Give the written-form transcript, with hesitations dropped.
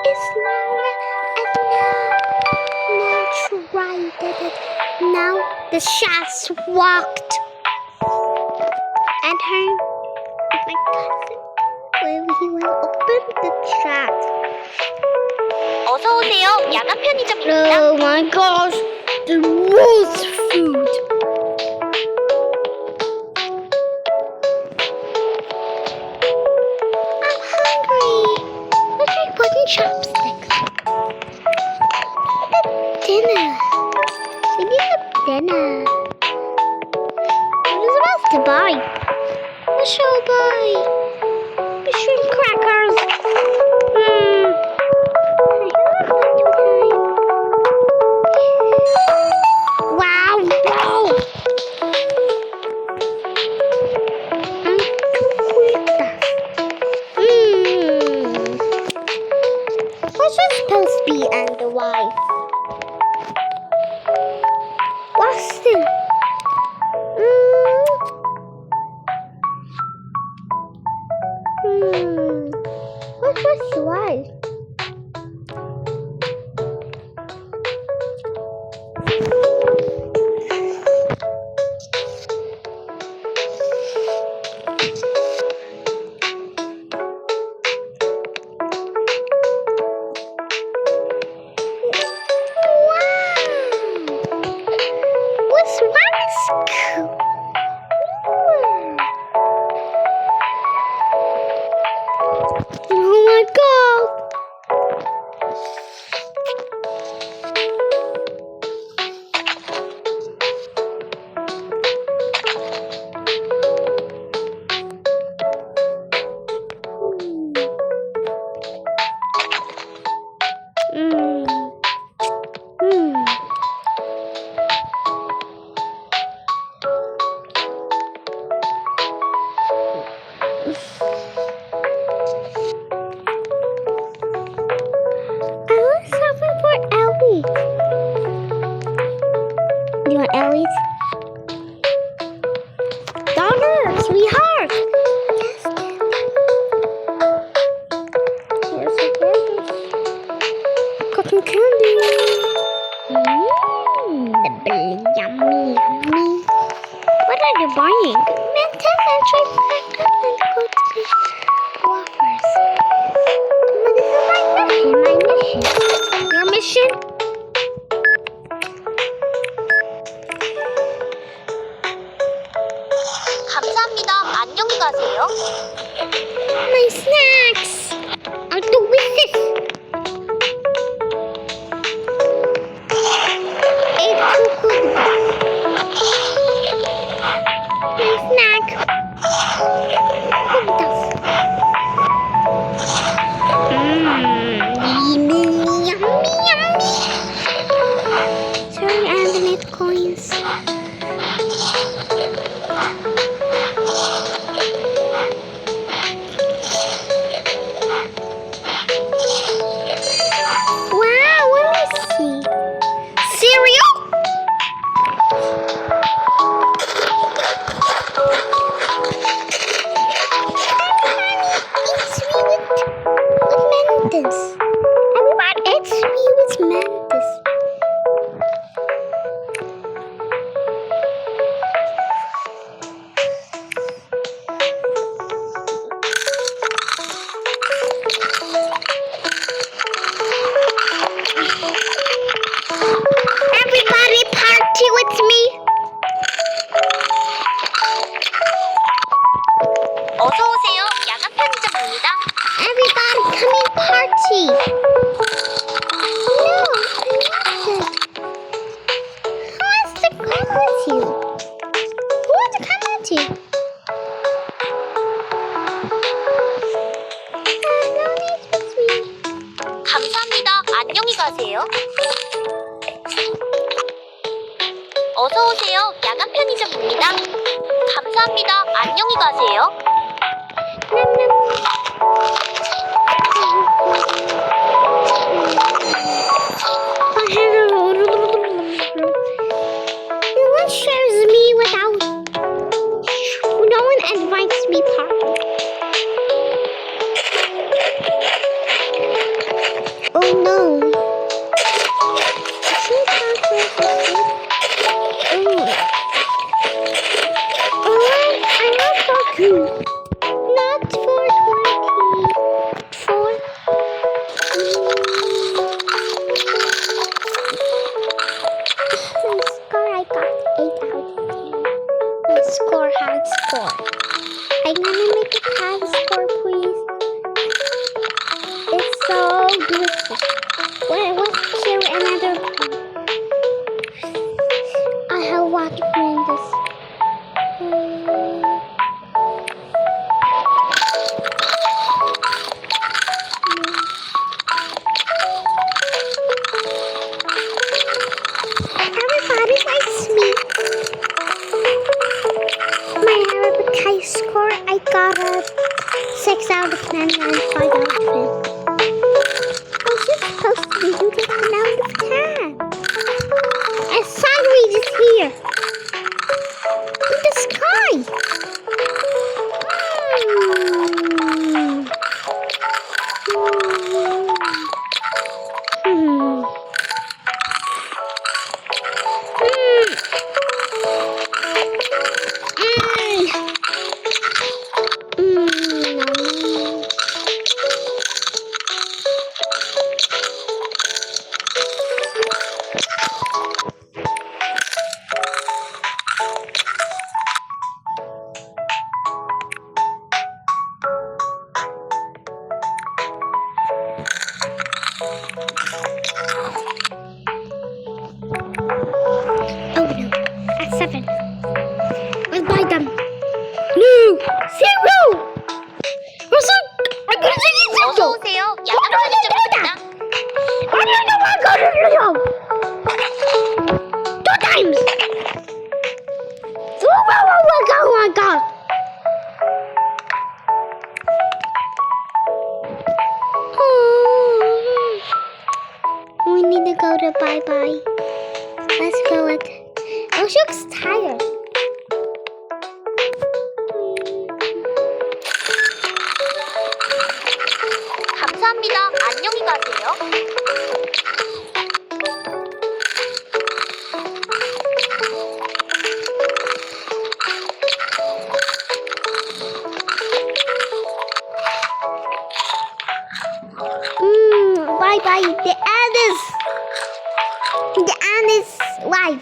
It's Laura, and now tried it. Now the shots walked, and her, my cousin, where he will open the chat. 어서 오세요. 야간 편의점입니다. Oh my gosh, the worst food. I'm hungry. Let's try putting chopsticks. Dinner. We need a dinner. What is supposed to buy? What shall I buy? Shrimp crackers. Wow, wow. I'm too quick. What's this supposed to be and the wife? What's this? What's the wife? What's rice? Oh my god! I want something for Ellie. You want Ellie's? Dogger, sweetheart. Yes, here's the burgers. Cotton candy. Yummy, yummy. What are you buying? Mentos and chocolate and good wafers. This is my mission. Your mission? 감사합니다. 안녕히 가세요. My snacks. I'll do with this. It's too good. My snack. Yummy, yummy, yummy. Sorry, I have enough coins. Wow, let me see. Cereal? It's me with Mentos. Everybody, it's me with Mentos. Everybody party with me. 어서 오세요. 야간 편의점입니다. Everybody come and party. No, I want it. Who wants to come with you? Who wants to come with you? No need with me. 감사합니다. 안녕히 가세요. 어서 오세요. 야간 편의점입니다. 감사합니다. 안녕히 가세요. No one shares me without. No one invites me party. Oh no. I'm not for two. Not for 24. My score, I got 8 out of 10. My score, high score. I'm gonna make a high score, please. It's so beautiful. Wait, let's kill another one. I have water in this. Everybody likes me. My high score, I got a 6 out of 10 and 5 out of 10. Was you supposed to be doing 10 out of 10? A sideways is here. In the sky. Oh no, at 7. Let's buy them. No, 0. What's up? I'm gonna take it 어서 오세요. 야간 편의점입니다. No. 2 times. Oh my god. We need to go to bye-bye. Let's go with... Oh, she looks tired. 감사합니다. 안녕히 가세요. Bye-bye. The end is live.